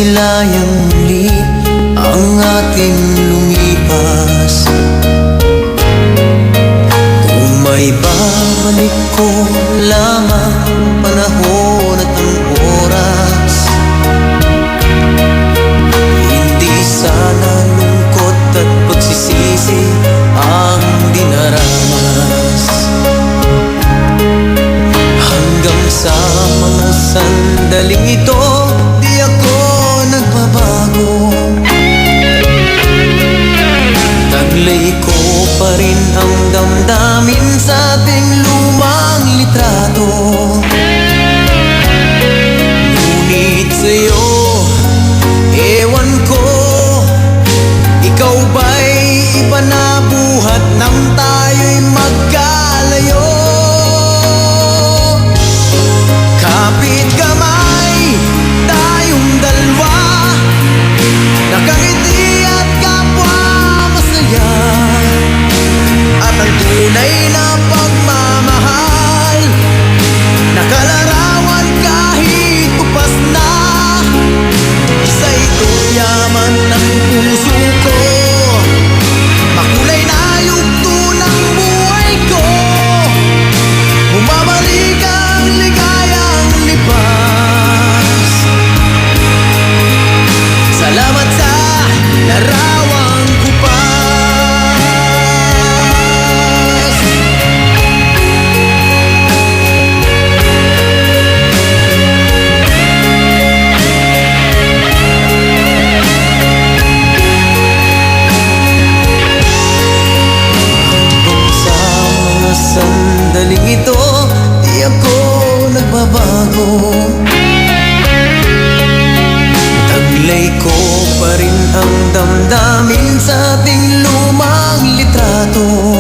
masilayang muli ang ating lumipas. Kung may babalik ko lamang panahon at ang oras, hindi sana lungkot at pagsisisi ang dinaranas. Hanggang sa mga sandaling ito, di ako nagbabago. Taglay ko pa rin ang damdamin sa ating lumang litrato. Ngunit sa'yo, ewan ko, ikaw ba'y iba na buhat nang tayo'y magkalayo? Kapit kamay, tayong dalawa, nakangiti at kapwa masaya. At ang tunay na pagmamahal, nakalarawan kahit upas na. Isa itong yaman ng puso ko, makulay na yugto ng buhay ko. Bumabalik ang ligayang lipas. Salamat sa larawang kupas. Sandaling ito, di ako nagbabago. Taglay ko pa rin ang damdamin sa ating lumang litrato.